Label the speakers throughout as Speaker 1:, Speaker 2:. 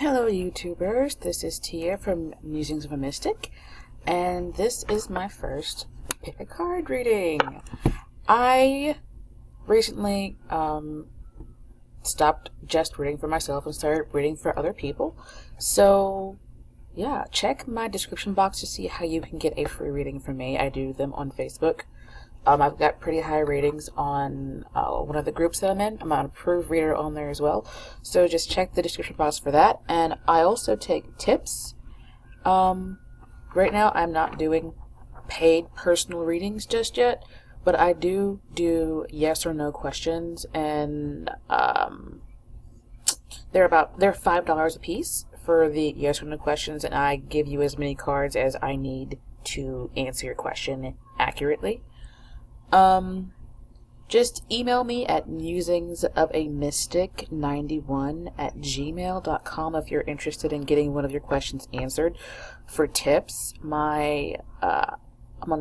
Speaker 1: Hello YouTubers, this is Tia from Musings of a Mystic, and this is my first pick a card reading. I recently stopped just reading for myself and started reading for other people, so yeah, check my description box to see how you can get a free reading from me. I do them on Facebook. I've got pretty high ratings on one of the groups that I'm in. I'm an approved reader on there as well. So just check the description box for that. And I also take tips. Right now I'm not doing paid personal readings just yet, but I do yes or no questions, and they're $5 a piece for the yes or no questions, and I give you as many cards as I need to answer your question accurately. Just email me at musingsofaMystic91@gmail.com if you're interested in getting one of your questions answered. For tips, I'm on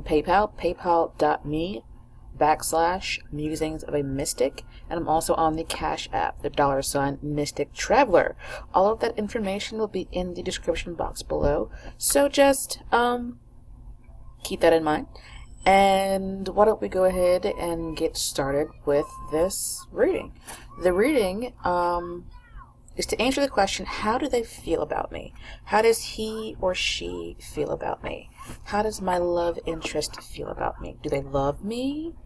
Speaker 1: PayPal, paypal.me/musingsofaMystic, and I'm also on the CashApp, the $MysticTraveler. All of that information will be in the description box below, so just keep that in mind. And why don't we go ahead and get started with this reading. The reading is to answer the question, how do they feel about me? How does he or she feel about me? How does my love interest feel about me? Do they love me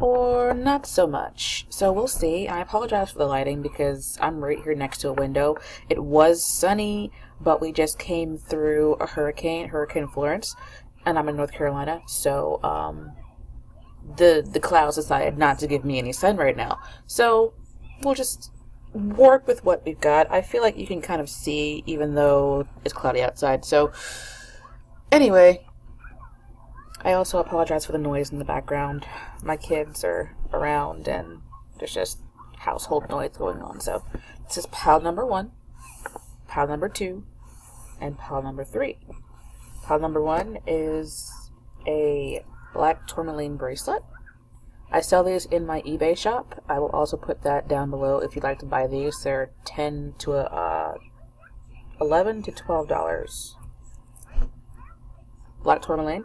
Speaker 1: or not so much? So we'll see. I apologize for the lighting because I'm right here next to a window. It was sunny, but we just came through a Hurricane Florence. And I'm in North Carolina, so the clouds decided not to give me any sun right now. So we'll just work with what we've got. I feel like you can kind of see, even though it's cloudy outside. So anyway, I also apologize for the noise in the background. My kids are around, and there's just household noise going on. So this is pile number 1, pile number 2, and pile number 3. Pile number 1 is a black tourmaline bracelet. I sell these in my eBay shop. I will also put that down below if you'd like to buy these. They're $11 to $12. Black tourmaline.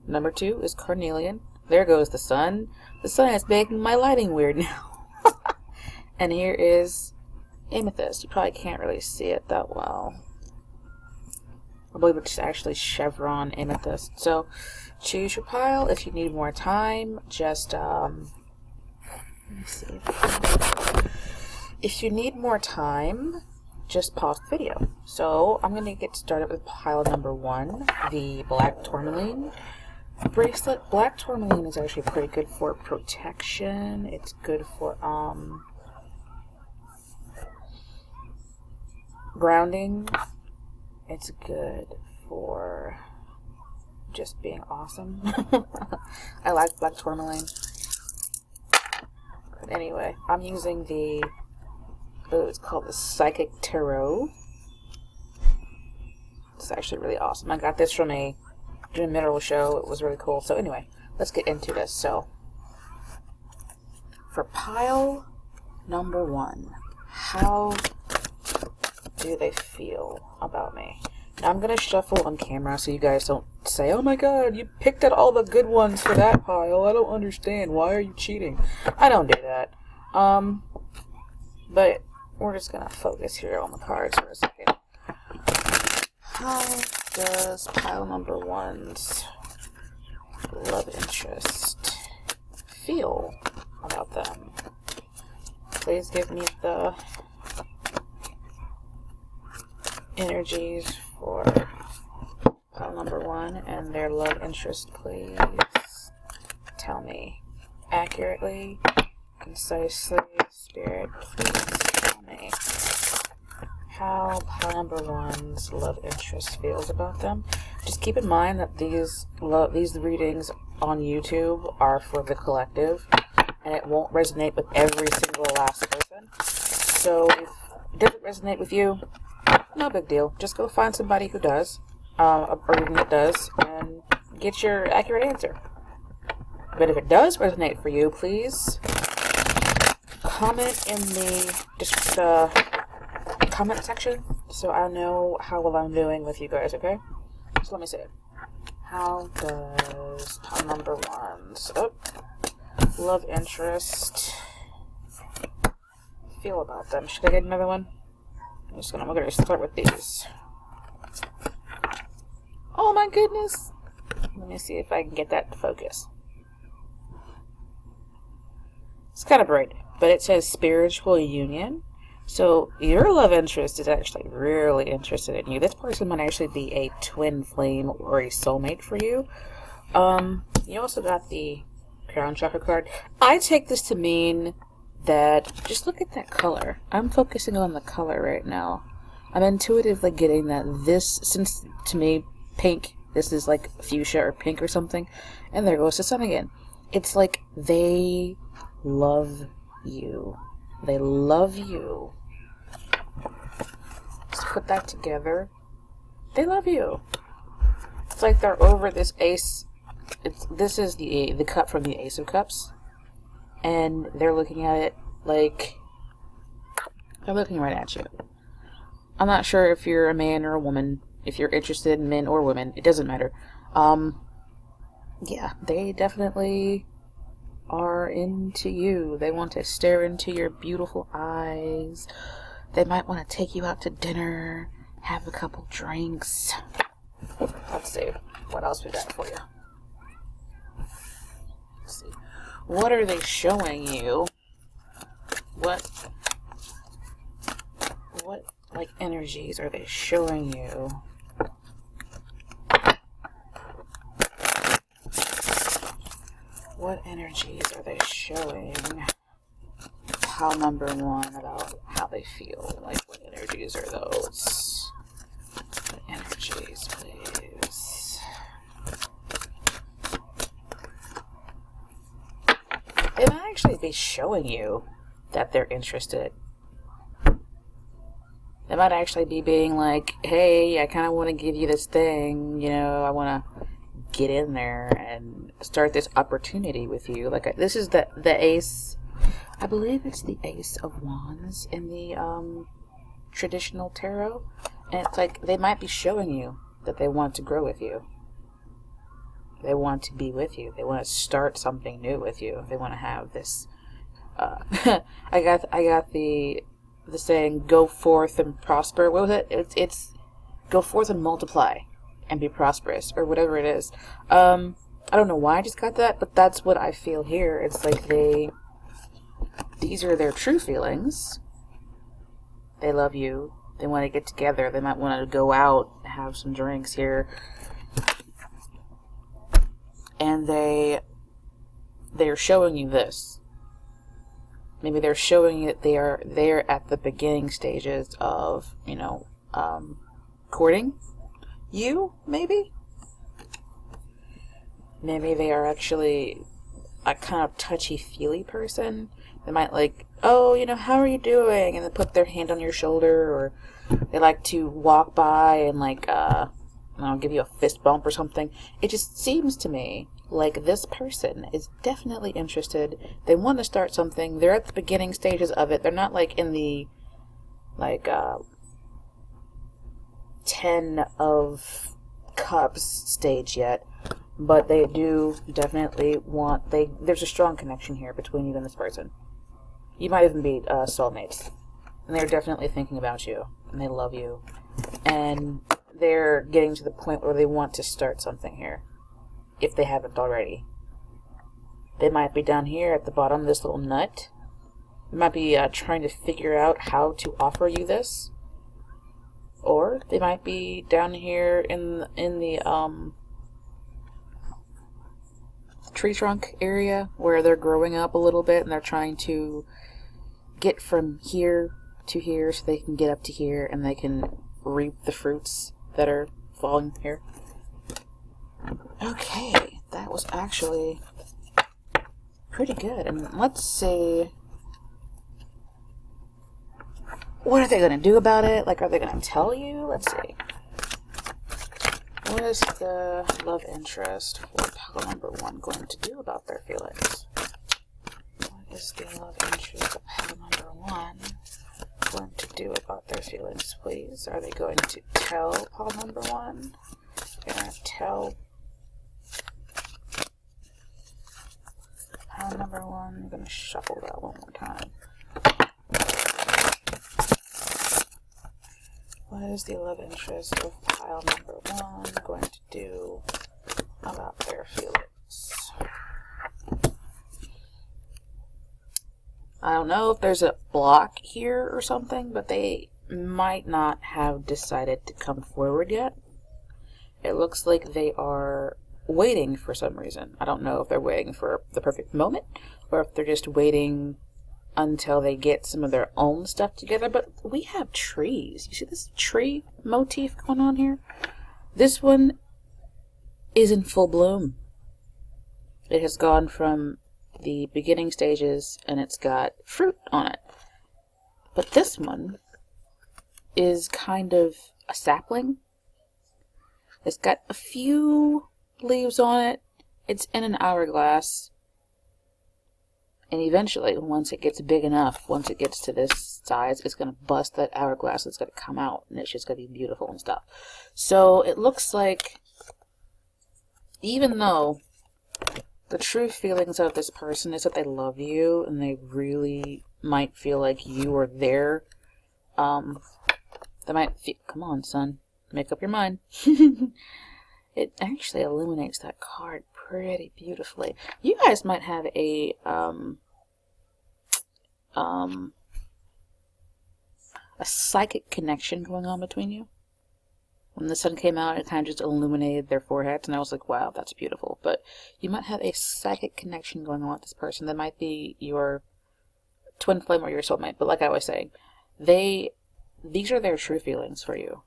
Speaker 1: Number 2 is Carnelian. There goes the sun. The sun is making my lighting weird now. And here is Amethyst. You probably can't really see it that well. I believe it's actually chevron amethyst. So choose your pile. If you need more time, just let me see. If you need more time, just pause the video. So I'm going to get started with pile number 1, the black tourmaline bracelet. Black tourmaline is actually pretty good for protection. It's good for grounding. It's good for just being awesome. I like black tourmaline. But anyway, I'm using it's called the Psychic Tarot. It's actually really awesome. I got this from a mineral show. It was really cool. So anyway, let's get into this. So for pile number 1, how do they feel about me? Now I'm going to shuffle on camera so you guys don't say, oh my god, you picked out all the good ones for that pile. I don't understand. Why are you cheating? I don't do that. But we're just going to focus here on the cards for a second. How does pile number 1's love interest feel about them? Please give me the energies for pile number 1 and their love interest, please. Tell me accurately, concisely, Spirit, please tell me how pile number 1's love interest feels about them. Just keep in mind that these readings on YouTube are for the collective, and it won't resonate with every single last person. So if it doesn't resonate with you, no big deal. Just go find somebody who does, a reading that does, and get your accurate answer. But if it does resonate for you, please comment in the comment section so I know how well I'm doing with you guys, okay? So let me see. How does pile number 1's love interest feel about them? Should I get another one? We're gonna start with these. Oh my goodness! Let me see if I can get that to focus. It's kind of bright, but it says spiritual union. So your love interest is actually really interested in you. This person might actually be a twin flame or a soulmate for you. You also got the crown chakra card. I take this to mean that, just look at that color. I'm focusing on the color right now. I'm intuitively getting that this, since to me, pink, this is like fuchsia or pink or something. And there goes the sun again. It's like they love you. They love you. Let's put that together. They love you. It's like they're over this ace. This is the cup from the Ace of Cups. And they're looking at it like they're looking right at you. I'm not sure if you're a man or a woman, if you're interested in men or women. It doesn't matter. Yeah, they definitely are into you. They want to stare into your beautiful eyes. They might want to take you out to dinner, have a couple drinks. Let's see what else we got for you. Let's see. What are they showing you? What like energies are they showing you? What energies are they showing pile number 1 about how they feel? Like, what energies are those? What energies, please? They might actually be showing you that they're interested. They might actually be being like, hey, I kind of want to give you this thing, you know, I want to get in there and start this opportunity with you. Like, this is the ace, I believe it's the Ace of Wands in the traditional tarot, and it's like they might be showing you that they want to grow with you. They want to be with you. They want to start something new with you. They want to have this I got the saying, go forth and prosper. What was it? It's go forth and multiply and be prosperous, or whatever it is. I don't know why I just got that, but that's what I feel here. It's like these are their true feelings. They love you. They want to get together. They might want to go out, have some drinks here. And they're showing you this. Maybe they're showing you that they're at the beginning stages of, you know, courting you, maybe? Maybe they are actually a kind of touchy-feely person. They might like, oh, you know, how are you doing? And they put their hand on your shoulder, or they like to walk by and like, I don't know, give you a fist bump or something. It just seems to me like this person is definitely interested. They want to start something. They're at the beginning stages of it. They're not like in the, like, 10 of Cups stage yet. But they do definitely want, there's a strong connection here between you and this person. You might even be soulmates. And they're definitely thinking about you. And they love you. And they're getting to the point where they want to start something here, if they haven't already. They might be down here at the bottom of this little nut. They might be trying to figure out how to offer you this. Or they might be down here in the tree trunk area where they're growing up a little bit and they're trying to get from here to here so they can get up to here and they can reap the fruits that are falling here. Okay, that was actually pretty good. And let's see, what are they going to do about it? Like, are they going to tell you? Let's see. What is the love interest for pile number 1 going to do about their feelings? What is the love interest of pile number 1 going to do about their feelings, please? Are they going to tell pile number one? They're going to tell pile number one. I'm going to shuffle that one more time. What is the love interest of pile number one going to do about their feelings? I don't know if there's a block here or something, but they might not have decided to come forward yet. It looks like they are waiting for some reason. I don't know if they're waiting for the perfect moment or if they're just waiting until they get some of their own stuff together. But we have trees. You see this tree motif going on here? This one is in full bloom. It has gone from the beginning stages and it's got fruit on it. But this one is kind of a sapling. It's got a few leaves on it. It's in an hourglass. And eventually, once it gets big enough, once it gets to this size, it's going to bust that hourglass. It's going to come out and it's just going to be beautiful and stuff. So it looks like, even though the true feelings of this person is that they love you and they really might feel like you are there. They might feel, come on, son, make up your mind. It actually illuminates that card pretty beautifully. You guys might have a psychic connection going on between you. When the sun came out, it kind of just illuminated their foreheads, and I was like, wow, that's beautiful. But you might have a psychic connection going on with this person. That might be your twin flame or your soulmate. But like I was saying, these are their true feelings for you.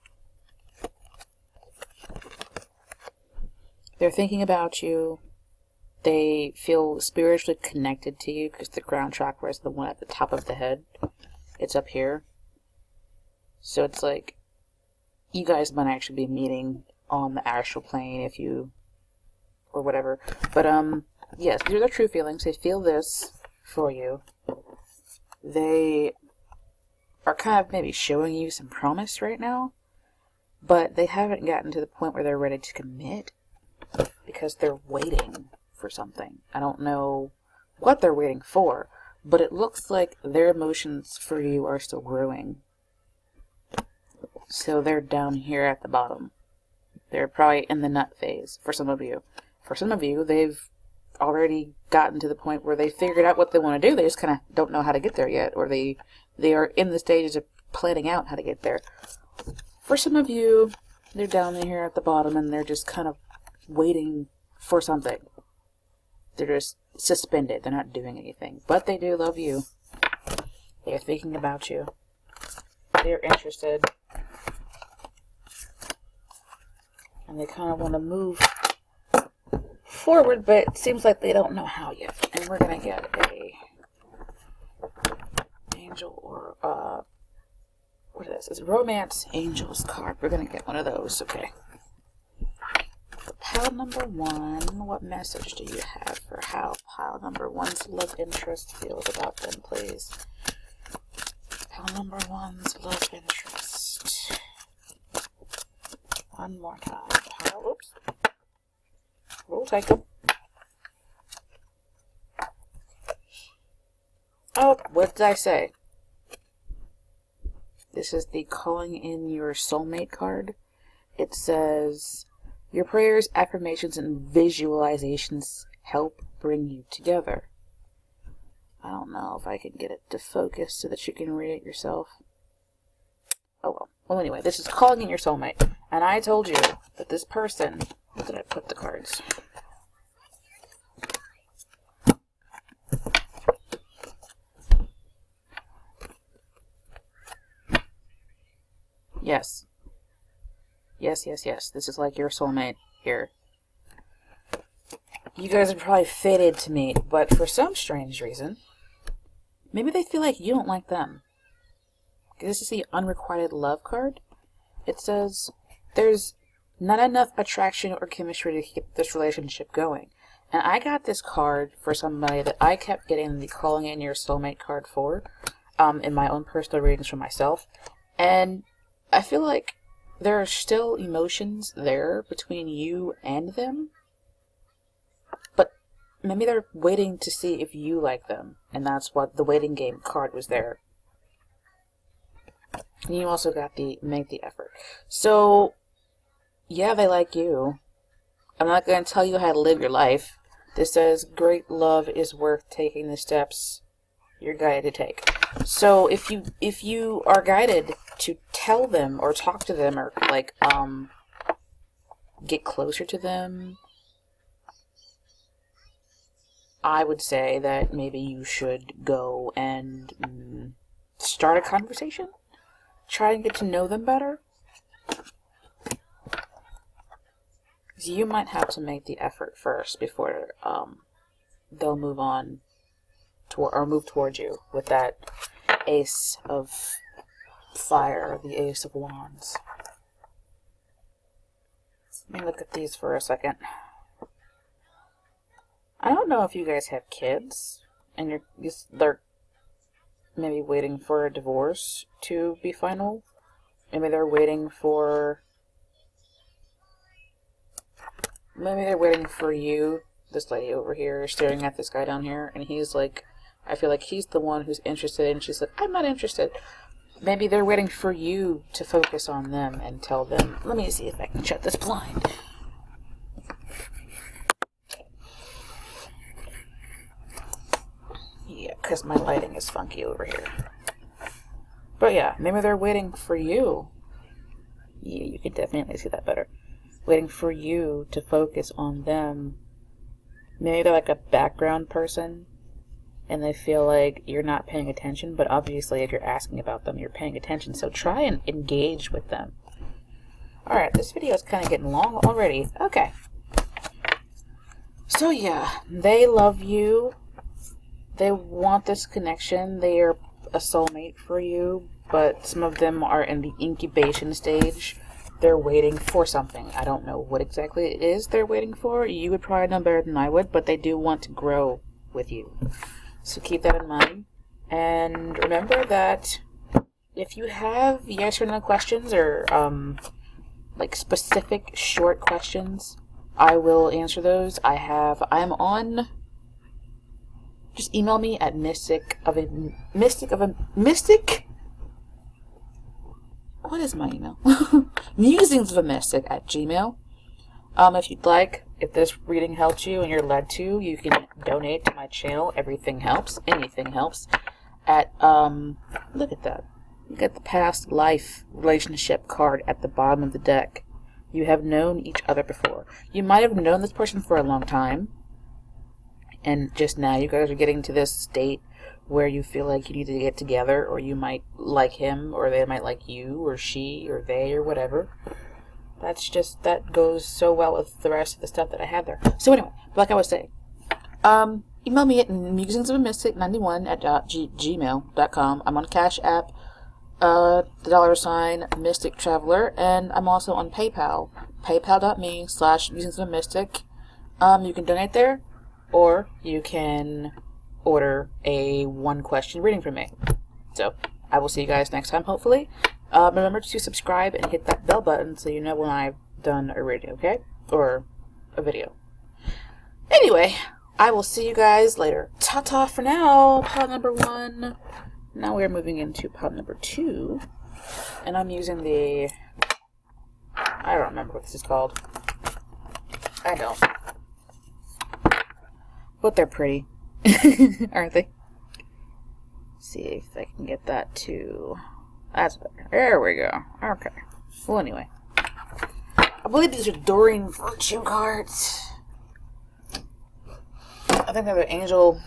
Speaker 1: They're thinking about you. They feel spiritually connected to you because the crown chakra is the one at the top of the head. It's up here. So it's like you guys might actually be meeting on the astral plane if you, or whatever. But yes, these are their true feelings. They feel this for you. They are kind of maybe showing you some promise right now, but they haven't gotten to the point where they're ready to commit because they're waiting for something. I don't know what they're waiting for, but it looks like their emotions for you are still growing. So they're down here at the bottom. They're probably in the nut phase for some of you. For some of you, they've already gotten to the point where they figured out what they want to do. They just kind of don't know how to get there yet, or they are in the stages of planning out how to get there. For some of you, they're down here at the bottom and they're just kind of waiting for something. They're just suspended. They're not doing anything. But they do love you. They're thinking about you. They're interested. And they kind of want to move forward, but it seems like they don't know how yet. And we're going to get a angel or what is this? It's Romance Angels card. We're going to get one of those. Okay. Pile number one, what message do you have for how pile number one's love interest feels about them, please? Pile number one's love interest. One more time. Pile, oops. We'll take them. Oh, what did I say? This is the Calling in Your Soulmate card. It says, your prayers, affirmations, and visualizations help bring you together. I don't know if I can get it to focus so that you can read it yourself. Oh well. Well, anyway, this is Calling in Your Soulmate. And I told you that this person... Where did I put the cards? Yes. Yes, yes, yes. This is like your soulmate here. You guys are probably fated to meet, but for some strange reason, maybe they feel like you don't like them. This is the Unrequited Love card. It says, there's not enough attraction or chemistry to keep this relationship going. And I got this card for somebody that I kept getting the Calling in Your Soulmate card for. in my own personal readings for myself. And I feel like there are still emotions there between you and them. But maybe they're waiting to see if you like them. And that's what the waiting game card was there. And you also got the make the effort. So, yeah, they like you. I'm not going to tell you how to live your life. This says, great love is worth taking the steps you're guided to take. So if you are guided to tell them or talk to them or like get closer to them, I would say that maybe you should go and start a conversation. Try and get to know them better. You might have to make the effort first before they'll move on or move towards you with that Ace of Fire, the Ace of Wands. Let me look at these for a second. I don't know if you guys have kids and they're maybe waiting for a divorce to be final. Maybe they're waiting for you. This lady over here is staring at this guy down here, and he's like, I feel like he's the one who's interested, and she's like, I'm not interested. Maybe they're waiting for you to focus on them and tell them. Let me see if I can shut this blind. Yeah, because my lighting is funky over here. But yeah, maybe they're waiting for you. Yeah, you could definitely see that better. Waiting for you to focus on them. Maybe they're like a background person and they feel like you're not paying attention, but obviously if you're asking about them, you're paying attention, so try and engage with them. Alright, this video is kind of getting long already. Okay. So yeah, they love you. They want this connection. They are a soulmate for you, but some of them are in the incubation stage. They're waiting for something. I don't know what exactly it is they're waiting for. You would probably know better than I would, but they do want to grow with you. So keep that in mind. And remember that if you have yes or no questions or like specific short questions, I will answer those. I'm on. Just email me at mystic. What is my email? musingsofamystic@gmail. If you'd like, if this reading helped you and you're led to, you can donate to my channel. Everything helps. Anything helps. At look at that. You got the past life relationship card at the bottom of the deck. You have known each other before. You might have known this person for a long time, and just now you guys are getting to this state where you feel like you need to get together, or you might like him, or they might like you, or she, or they, or whatever. That goes so well with the rest of the stuff that I had there. So anyway, like I was saying, email me at musingsofamystic91@gmail.com. I'm on CashApp, the $, MysticTraveler, and I'm also on PayPal, paypal.me/musingsofamystic. You can donate there, or you can order a 1-question reading from me. So I will see you guys next time, hopefully. Remember to subscribe and hit that bell button so you know when I've done a reading, okay? Or a video. Anyway, I will see you guys later. Ta-ta for now, pile number 1. Now we're moving into pile number 2. And I'm using the... I don't remember what this is called. I don't. But they're pretty. Aren't they? See if I can get that to... That's better. There we go. Okay. Well, anyway. I believe these are Doreen Virtue cards. I think they're Angel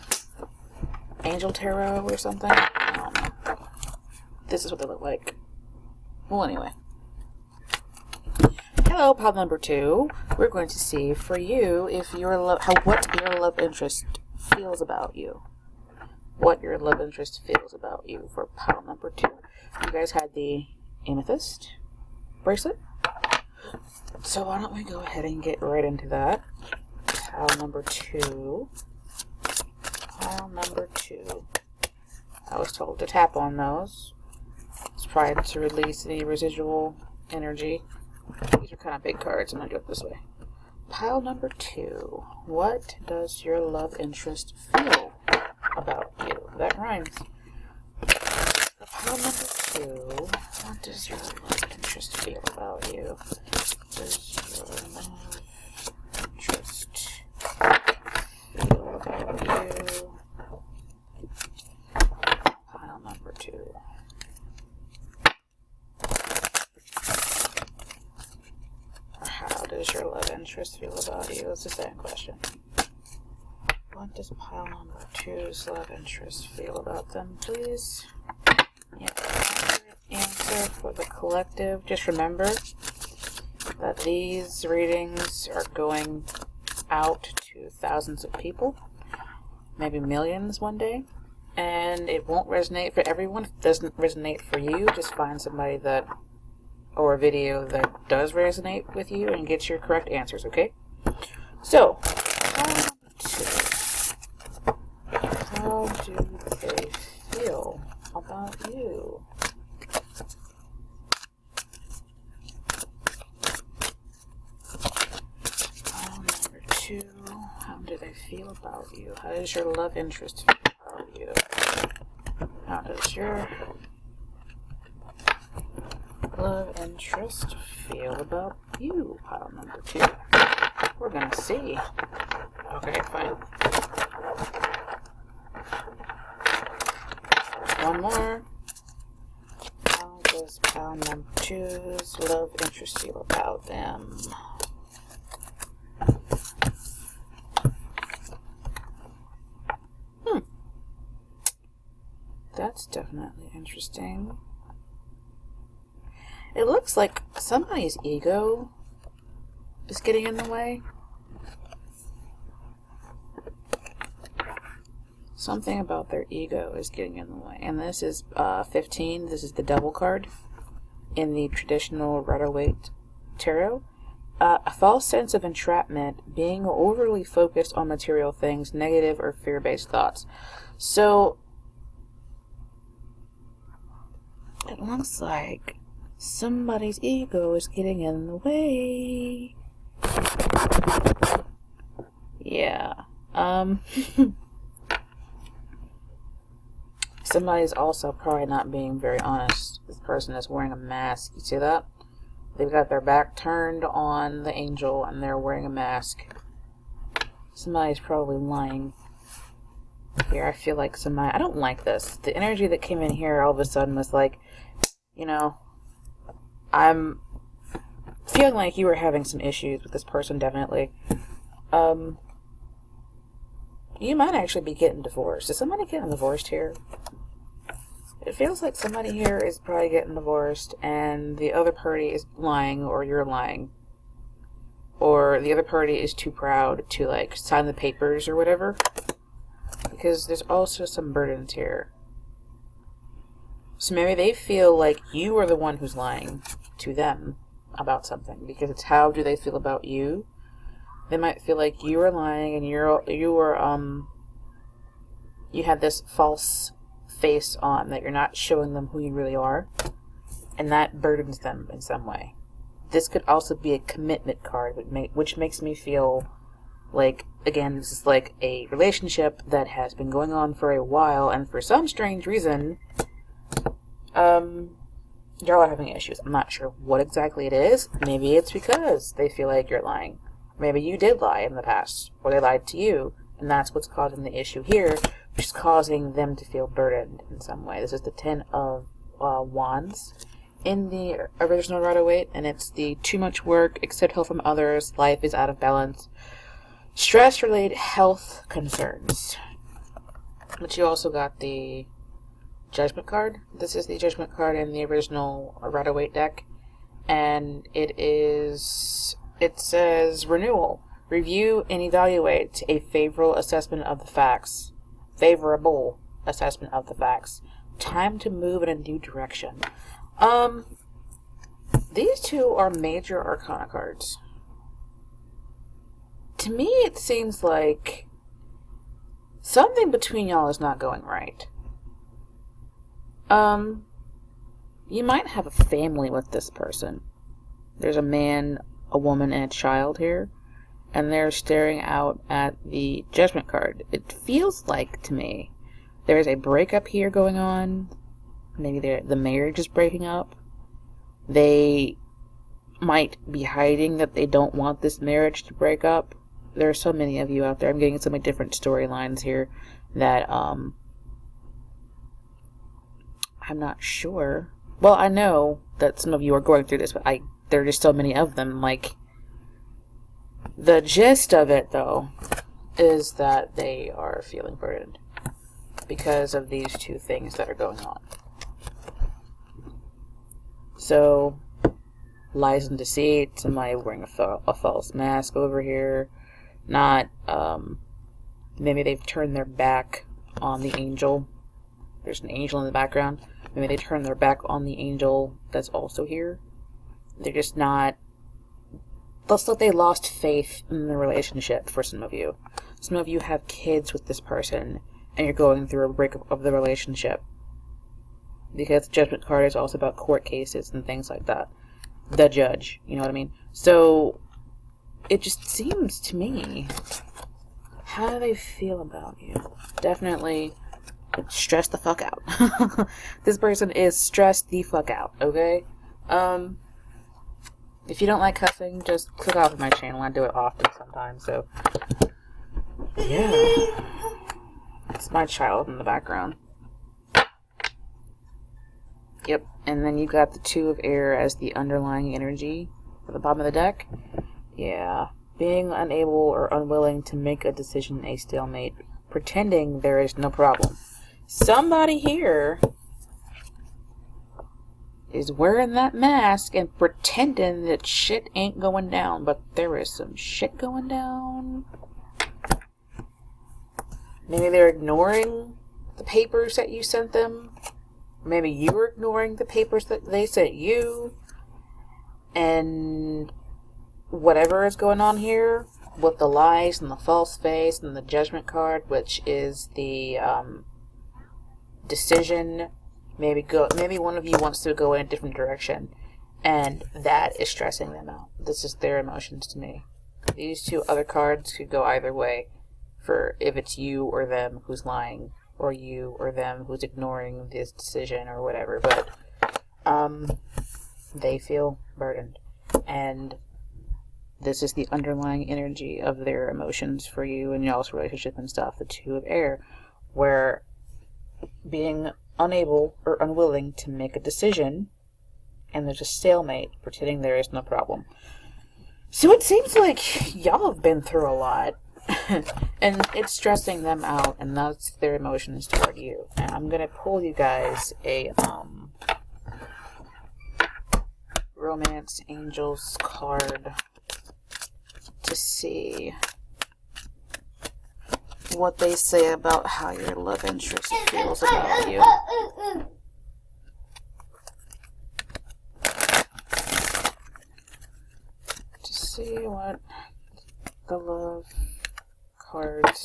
Speaker 1: Tarot or something. I don't know. This is what they look like. Well, anyway. Hello, pile number 2. We're going to see for you if what your love interest feels about you. What your love interest feels about you for pile number 2. You guys had the Amethyst bracelet. So why don't we go ahead and get right into that. Pile number 2. Pile number 2. I was told to tap on those. It's probably to release any residual energy. These are kind of big cards. I'm going to do it this way. Pile number 2. What does your love interest feel about you? That rhymes. Pile number 2. What does your love interest feel about you? Does your love interest feel about you? Pile number 2. How does your love interest feel about you? That's the second question. What does pile number 2's love interest feel about them, please? Yeah, answer for the collective. Just remember that these readings are going out to thousands of people, maybe millions one day, and it won't resonate for everyone. If it doesn't resonate for you, just find somebody that, or a video that does resonate with you and get your correct answers, okay? So, how do they feel about you? Number 2, how do they feel about you? How does your love interest feel about you? How does your love interest feel about you? Pile number 2. We're gonna see. Okay, fine. One more. How does pile number 2's love interest feel about them? That's definitely interesting. It looks like somebody's ego is getting in the way. Something about their ego is getting in the way. And this is 15. This is the double card in the traditional Rider-Waite tarot. A false sense of entrapment, being overly focused on material things, negative or fear-based thoughts. So, it looks like somebody's ego is getting in the way. Yeah. Somebody's also probably not being very honest. This person is wearing a mask. You see that? They've got their back turned on the angel and they're wearing a mask. Somebody's probably lying. Here, I feel like somebody... I don't like this. The energy that came in here all of a sudden was like, you know, I'm feeling like you were having some issues with this person, definitely. You might actually be getting divorced. Is somebody getting divorced here? It feels like somebody here is probably getting divorced and the other party is lying, or you're lying. Or the other party is too proud to, like, sign the papers or whatever. Because there's also some burdens here. So maybe they feel like you are the one who's lying to them about something. Because it's how do they feel about you. They might feel like you are lying and you had this false face on, that you're not showing them who you really are, and that burdens them in some way. This could also be a commitment card, which makes me feel like, again, this is like a relationship that has been going on for a while, and for some strange reason, y'all are having issues. I'm not sure what exactly it is. Maybe it's because they feel like you're lying. Maybe you did lie in the past, or they lied to you, and that's what's causing the issue here, which is causing them to feel burdened in some way. This is the 10 of Wands in the original Rider-Waite, and it's the too much work, accept help from others, life is out of balance, stress-related health concerns. But you also got the Judgment card. This is the Judgment card in the original Rider-Waite deck, and it says renewal. Review and evaluate a favorable assessment of the facts. Favorable assessment of the facts. Time to move in a new direction. These two are major arcana cards. To me, it seems like something between y'all is not going right. You might have a family with this person. There's a man, a woman, and a child here, and they're staring out at the judgment card. It feels like, to me, there's a breakup here going on. Maybe the marriage is breaking up. They might be hiding that they don't want this marriage to break up. There are so many of you out there. I'm getting so many different storylines here that I'm not sure. Well, I know that some of you are going through this, but there are just so many of them. Like, the gist of it, though, is that they are feeling burdened because of these two things that are going on. So, lies and deceit, somebody wearing a false mask over here, not, maybe they've turned their back on the angel. There's an angel in the background. Maybe they turn their back on the angel that's also here. They're just not... Looks like they lost faith in the relationship for some of you. Some of you have kids with this person, and you're going through a breakup of the relationship. Because the judgment card is also about court cases and things like that. The judge, you know what I mean? So, it just seems to me... How do they feel about you? Definitely... stressed the fuck out. This person is stressed the fuck out, okay? If you don't like cussing, just click off of my channel. I do it often sometimes, so... Yeah. It's my child in the background. Yep, and then you got the Two of Air as the underlying energy at the bottom of the deck. Yeah. Being unable or unwilling to make a decision, a stalemate. Pretending there is no problem. Somebody here is wearing that mask and pretending that shit ain't going down, but there is some shit going down. Maybe they're ignoring the papers that you sent them. Maybe you were ignoring the papers that they sent you. And whatever is going on here with the lies and the false face and the judgment card, which is the decision, maybe one of you wants to go in a different direction, and that is stressing them out. This is their emotions to me. These two other cards could go either way, for if it's you or them who's lying, or you or them who's ignoring this decision or whatever, but they feel burdened, and this is the underlying energy of their emotions for you and y'all's relationship and stuff, the Two of Air, where being unable or unwilling to make a decision, and there's a stalemate, pretending there is no problem. So it seems like y'all have been through a lot, and it's stressing them out, and that's their emotions toward you. And I'm gonna pull you guys a Romance Angels card to see what they say about how your love interest feels about you. To see what the love cards,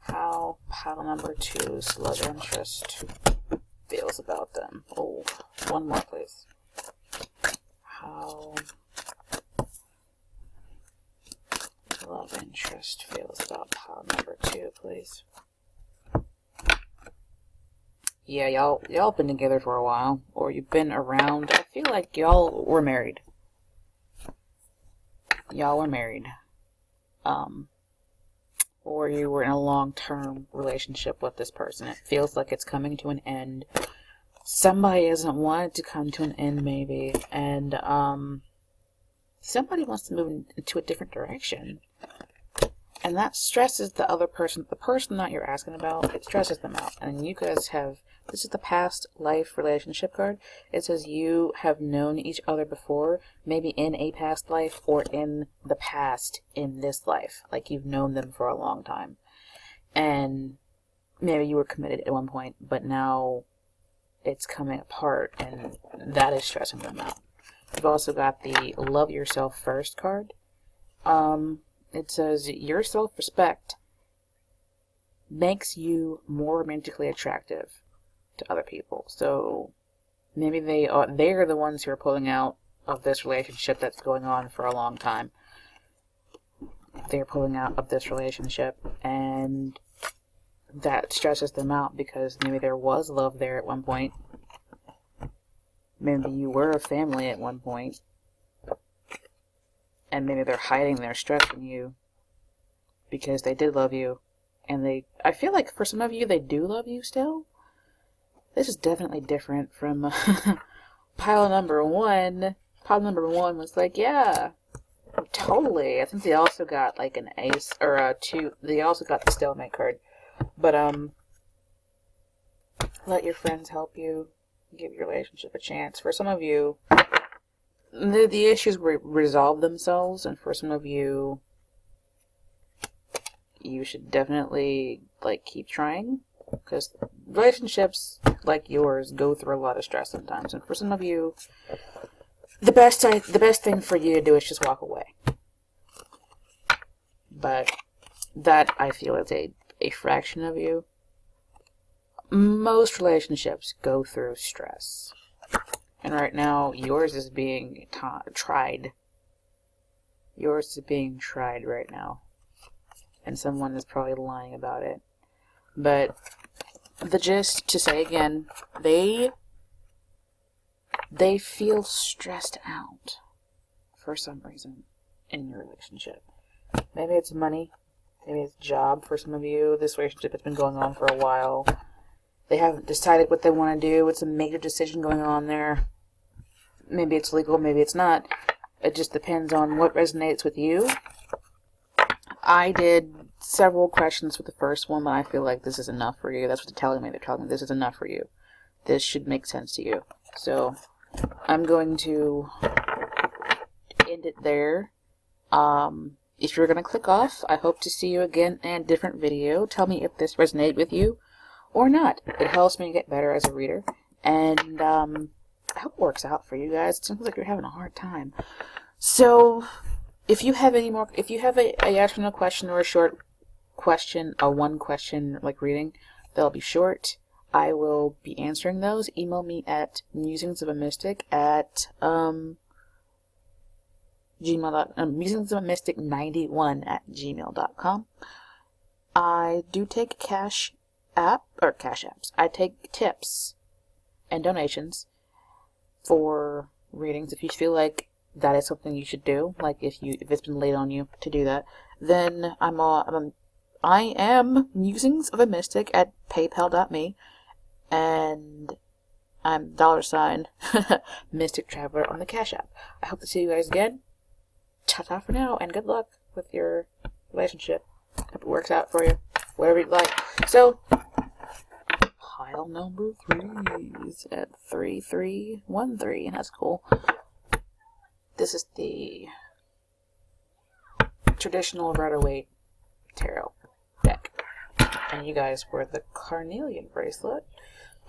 Speaker 1: how pile number 2's love interest feels about them. Oh, one more please. How love interest feels about pile number 2, please. Yeah, y'all been together for a while, or you've been around. I feel like y'all were married. Y'all were married. Or you were in a long-term relationship with this person. It feels like it's coming to an end. Somebody doesn't want it to come to an end, maybe, and somebody wants to move into a different direction. And that stresses the other person, the person that you're asking about, it stresses them out. And you guys have, this is the past life relationship card. It says you have known each other before, maybe in a past life or in the past in this life. Like you've known them for a long time. And maybe you were committed at one point, but now it's coming apart, and that is stressing them out. You've also got the Love Yourself First card. It says your self-respect makes you more romantically attractive. to other people. So maybe they're the ones who are pulling out of this relationship that's going on for a long time. They're pulling out of this relationship, and that stresses them out because maybe there was love there at one point. Maybe you were a family at one point, and maybe they're hiding their stress from you because they did love you, and I feel like for some of you, they do love you still. This is definitely different from pile number one. Pile number one was like, yeah, totally. I think they also got like an ace, or a two. They also got the stalemate card. But, let your friends help you. Give your relationship a chance. For some of you, the issues resolve themselves, and for some of you, you should definitely, like, keep trying, because relationships like yours go through a lot of stress sometimes, and for some of you, the best thing for you to do is just walk away. But that, I feel, is a fraction of you. Most relationships go through stress. And right now, yours is being tried. Yours is being tried right now. And someone is probably lying about it. But the gist, to say again, they feel stressed out for some reason in your relationship. Maybe it's money. Maybe it's job for some of you. This relationship has been going on for a while. They haven't decided what they want to do. It's a major decision going on there. Maybe it's legal, maybe it's not. It just depends on what resonates with you. I did several questions with the first one, but I feel like this is enough for you. That's what they're telling me. They're telling me this is enough for you. This should make sense to you. So, I'm going to end it there. If you're going to click off, I hope to see you again in a different video. Tell me if this resonated with you or not. It helps me get better as a reader. And I hope it works out for you guys. It seems like you're having a hard time. So, if you have a yes or no question or a short question, a one question like reading, they'll be short. I will be answering those. Email me at musingsofaMystic at musingsofaMystic91@gmail.com. I do take cash apps. I take tips and donations for readings. If you feel like that is something you should do, like if it's been laid on you to do that, then I am musingsofaMystic at paypal.me, and I'm $ MysticTraveler on the Cash App. I hope to see you guys again. Ta-ta for now, and good luck with your relationship. Hope it works out for you, whatever you'd like. So, pile number 3 is at 3313, and that's cool. This is the traditional Waite tarot deck, and you guys were the Carnelian bracelet.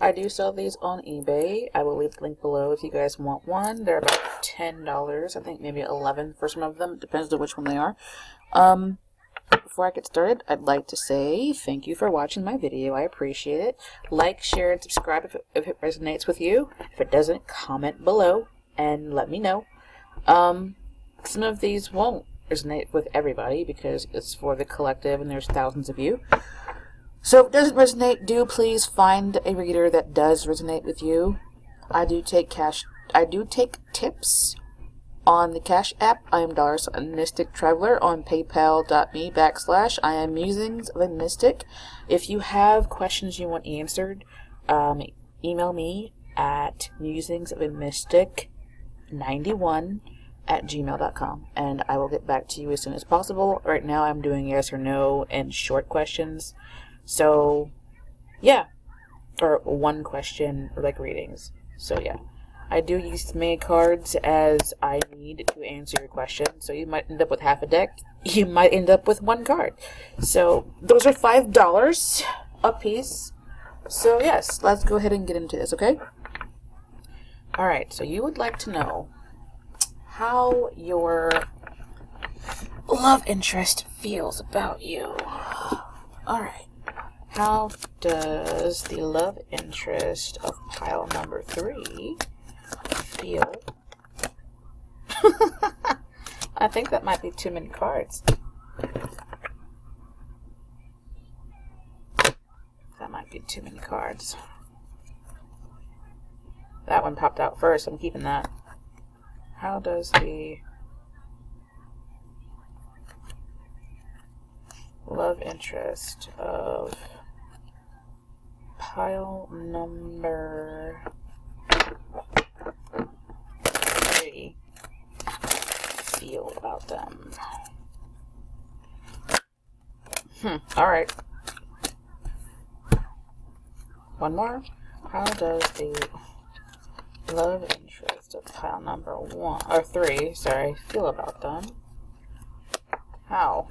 Speaker 1: I do sell these on eBay. I will leave the link below if you guys want one. They're about $10. I think maybe $11 for some of them. It depends on which one they are. Before I get started, I'd like to say thank you for watching my video. I appreciate it. Like, share, and subscribe if it resonates with you. If it doesn't, comment below and let me know. Some of these won't resonate with everybody because it's for the collective and there's thousands of you. So if it doesn't resonate, do please find a reader that does resonate with you. I do take tips on the Cash App. I am $MysticTraveler on paypal.me/I am musingsofaMystic. If you have questions you want answered, email me at musingsofaMystic91@gmail.com, and I will get back to you as soon as possible. Right now I'm doing yes or no and short questions. So, yeah, or one question, or like readings. So, yeah, I do use as many cards as I need to answer your question. So you might end up with half a deck. You might end up with one card. So those are $5 a piece. So yes, let's go ahead and get into this, okay? Alright, so you would like to know how your love interest feels about you. Alright. How does the love interest of pile number 3 feel? I think that might be too many cards. That might be too many cards. That one popped out first. I'm keeping that. How does the love interest of pile number 3 feel about them? Alright. One more. How does the love interest of pile number 1 or 3, sorry, feel about them? How?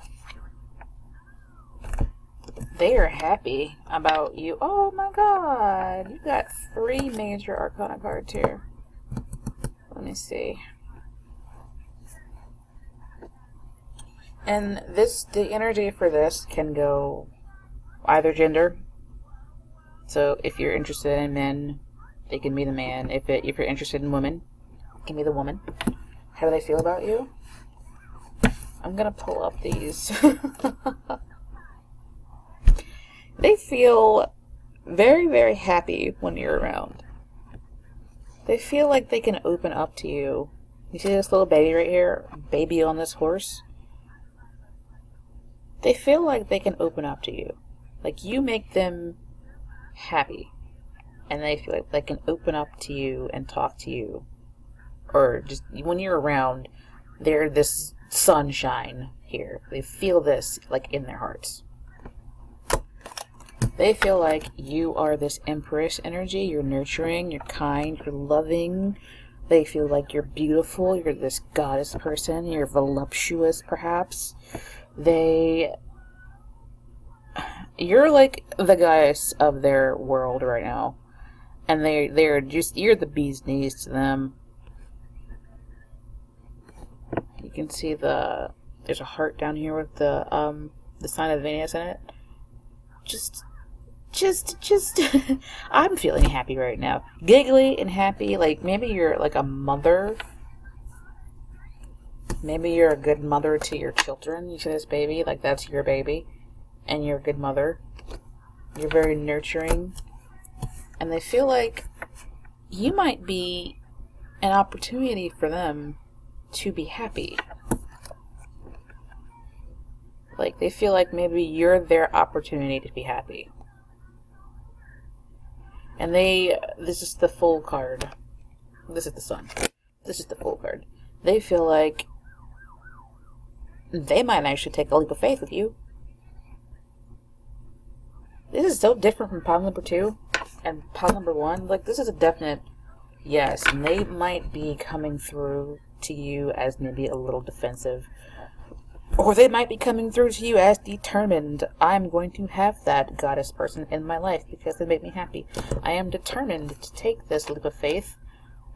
Speaker 1: They are happy about you. Oh my god, you got 3 major arcana cards here. Let me see. And the energy for this can go either gender. So if you're interested in men, they can be the man. If you're interested in women, it can be the woman. How do they feel about you? I'm gonna pull up these. They feel very, very happy when you're around. They feel like they can open up to you. You see this little baby right here? Baby on this horse? They feel like they can open up to you. Like you make them happy. And they feel like they can open up to you and talk to you. Or just when you're around, they're this sunshine here. They feel this like in their hearts. They feel like you are this empress energy. You're nurturing, you're kind, you're loving. They feel like you're beautiful. You're this goddess person. You're voluptuous, perhaps. You're like the goddess of their world right now. And they're just, you're the bee's knees to them. You can see there's a heart down here with the sign of Venus in it. Just I'm feeling happy right now. Giggly and happy. Like maybe you're like a mother. Maybe you're a good mother to your children. You see this baby? Like that's your baby. And you're a good mother. You're very nurturing. And they feel like you might be an opportunity for them to be happy. Like they feel like maybe you're their opportunity to be happy. And this is the full card. This is the sun. This is the full card. They feel like they might actually take a leap of faith with you. This is so different from pile number 2 and pile number 1. Like this is a definite yes. And they might be coming through to you as maybe a little defensive. Or they might be coming through to you as determined. I'm going to have that goddess person in my life because they make me happy. I am determined to take this leap of faith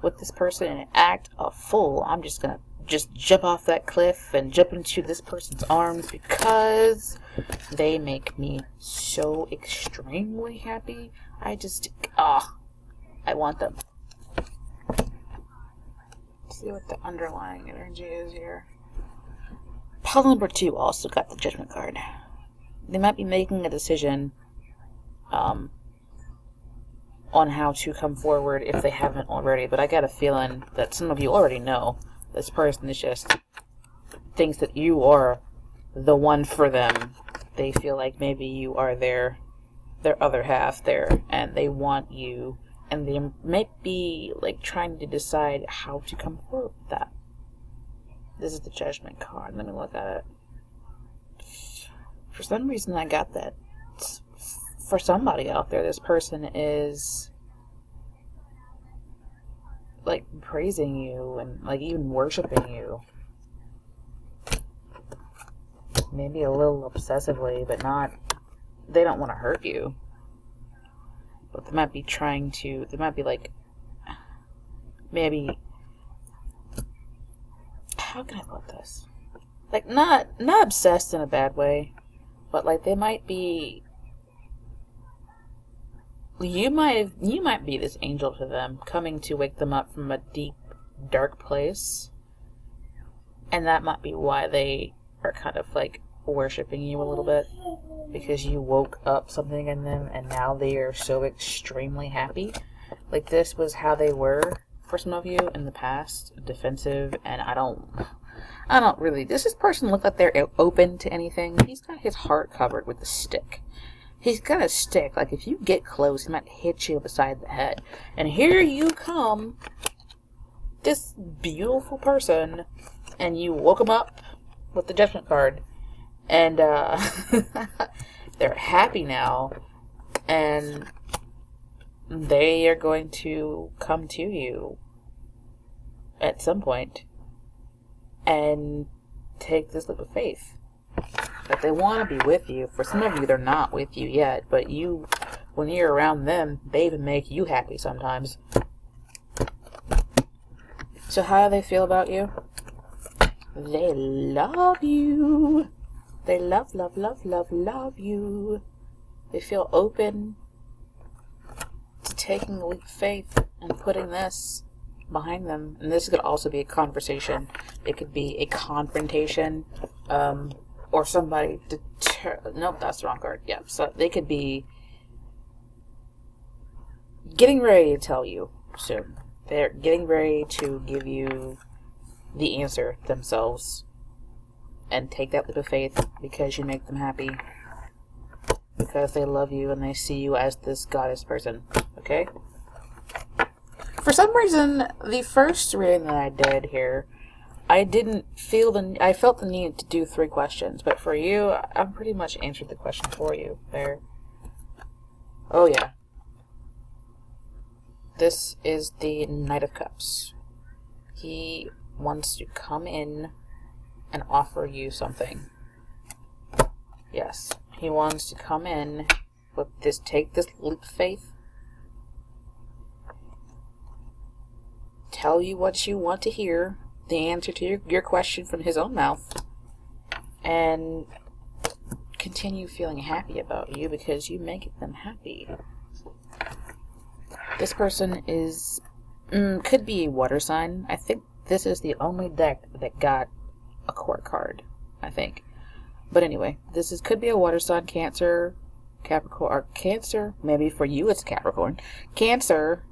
Speaker 1: with this person and act a fool. I'm just going to jump off that cliff and jump into this person's arms because they make me so extremely happy. I want them. Let's see what the underlying energy is here. Pile number 2 also got the Judgment card. They might be making a decision on how to come forward if they haven't already, but I got a feeling that some of you already know this person is just thinks that you are the one for them. They feel like maybe you are their other half there, and they want you, and they might be like trying to decide how to come forward with that. This is the Judgment card. Let me look at it. For some reason I got that. For somebody out there, this person is like praising you and like even worshiping you. Maybe a little obsessively, but not, they don't want to hurt you. But they might be they might be like, maybe, how can I put this? Like not obsessed in a bad way, but like they might be you might be this angel to them, coming to wake them up from a deep, dark place. And that might be why they are kind of like worshiping you a little bit. Because you woke up something in them and now they are so extremely happy. Like this was how they were for some of you in the past, defensive, and I don't really, does this person look like they're open to anything? He's got his heart covered with a stick. He's got a stick, like if you get close, he might hit you beside the head. And here you come, this beautiful person, and you woke him up with the judgment card. And they're happy now, and they are going to come to you at some point and take this leap of faith. That they want to be with you. For some of you, they're not with you yet, but you, when you're around them, they even make you happy sometimes. So how do they feel about you? They love you. They love you. They feel open to taking a leap of faith and putting this behind them. And this could also be a conversation. It could be a confrontation, or somebody nope, that's the wrong card. Yeah, so they could be getting ready to tell you soon. They're getting ready to give you the answer themselves. And take that leap of faith because you make them happy. Because they love you and they see you as this goddess person. Okay? For some reason, the first reading that I did here, I felt the need to do 3 questions. But for you, I pretty much answered the question for you there. Oh yeah. This is the Knight of Cups. He wants to come in and offer you something. Yes, he wants to come in with this, take this leap of faith, tell you what you want to hear, the answer to your question from his own mouth, and continue feeling happy about you because you make them happy. This person is, could be a water sign. I think this is the only deck that got a court card, I think. But anyway, could be a water sign, Cancer, Capricorn, or Cancer, maybe for you it's Capricorn, Cancer,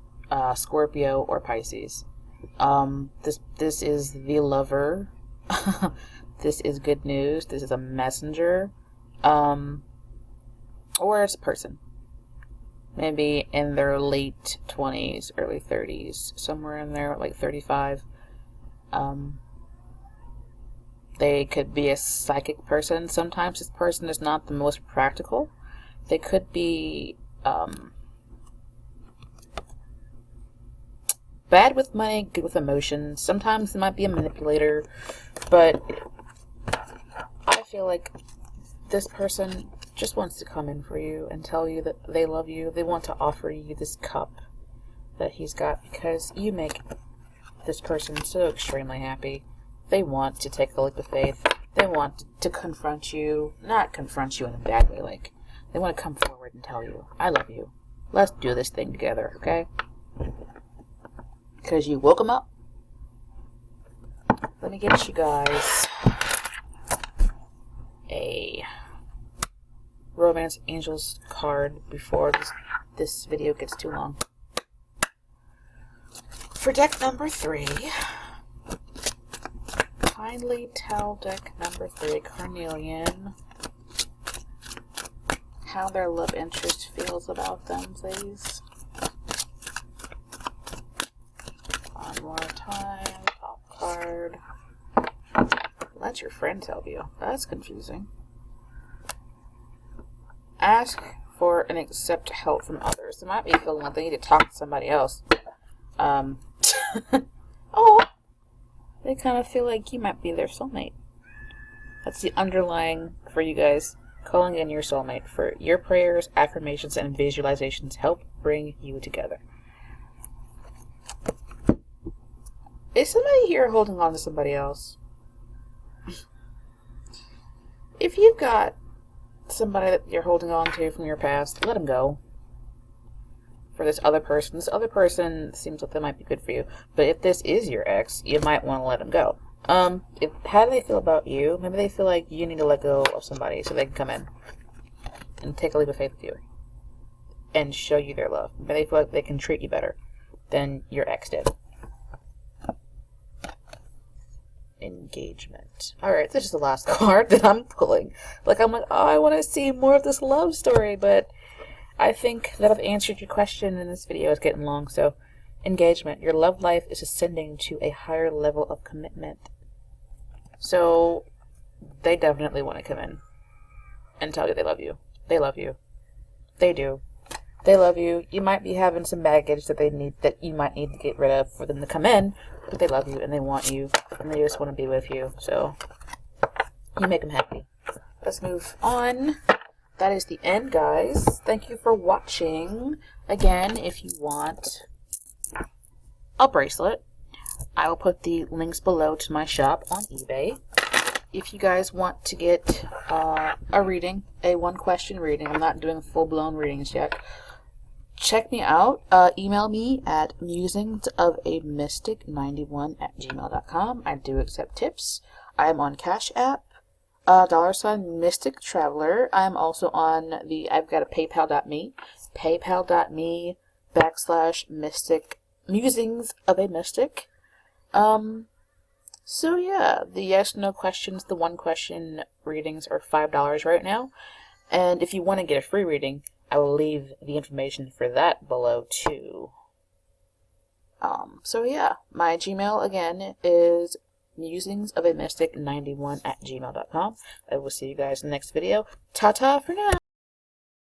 Speaker 1: Scorpio, or Pisces. This is the lover. This is good news. This is a messenger. Or it's a person. Maybe in their late 20s, early 30s, somewhere in there, like 35. They could be a psychic person. Sometimes this person is not the most practical. They could be bad with money, good with emotions. Sometimes they might be a manipulator. But I feel like this person just wants to come in for you and tell you that they love you. They want to offer you this cup that he's got because you make this person so extremely happy. They want to take a leap of faith. They want to confront you. Not confront you in a bad way, like, they want to come forward and tell you, I love you. Let's do this thing together, okay? Because you woke them up. Let me get you guys a Romance Angels card before this video gets too long. For deck number 3, kindly tell deck number 3, Carnelian, how their love interest feels about them, please. One more time, top card. Let your friends help you. That's confusing. Ask for and accept help from others. They might be feeling like they need to talk to somebody else. Oh, they kind of feel like you might be their soulmate. That's the underlying for you guys. Calling in your soulmate for your prayers, affirmations, and visualizations help bring you together. Is somebody here holding on to somebody else? If you've got somebody that you're holding on to from your past, let them go. for this other person. This other person seems like they might be good for you, but if this is your ex, you might want to let them go. How do they feel about you? Maybe they feel like you need to let go of somebody so they can come in and take a leap of faith with you and show you their love. Maybe they feel like they can treat you better than your ex did. Engagement. Alright, this is the last card that I'm pulling. I'm like, oh, I want to see more of this love story, but I think that I've answered your question in this video. It's getting long, so engagement. Your love life is ascending to a higher level of commitment. So they definitely want to come in and tell you they love you. They love you. They do. They love you. You might be having some baggage that you might need to get rid of for them to come in, but they love you and they want you and they just want to be with you. So you make them happy. Let's move on. That is the end, guys. Thank you for watching. Again, if you want a bracelet, I will put the links below to my shop on eBay. If you guys want to get a reading, a one-question reading, I'm not doing full-blown readings yet, check me out. Email me at musingsofaMystic91@gmail.com. I do accept tips. I am on CashApp, $MysticTraveler. I'm also on I've got a paypal.me, paypal.me/mystic, musings of a mystic. So yeah, the yes, no questions, the one question readings are $5 right now. And if you want to get a free reading, I will leave the information for that below too. So yeah, my Gmail again is musingsofaMystic91@gmail.com. I will see you guys in the next video. Ta-ta for now.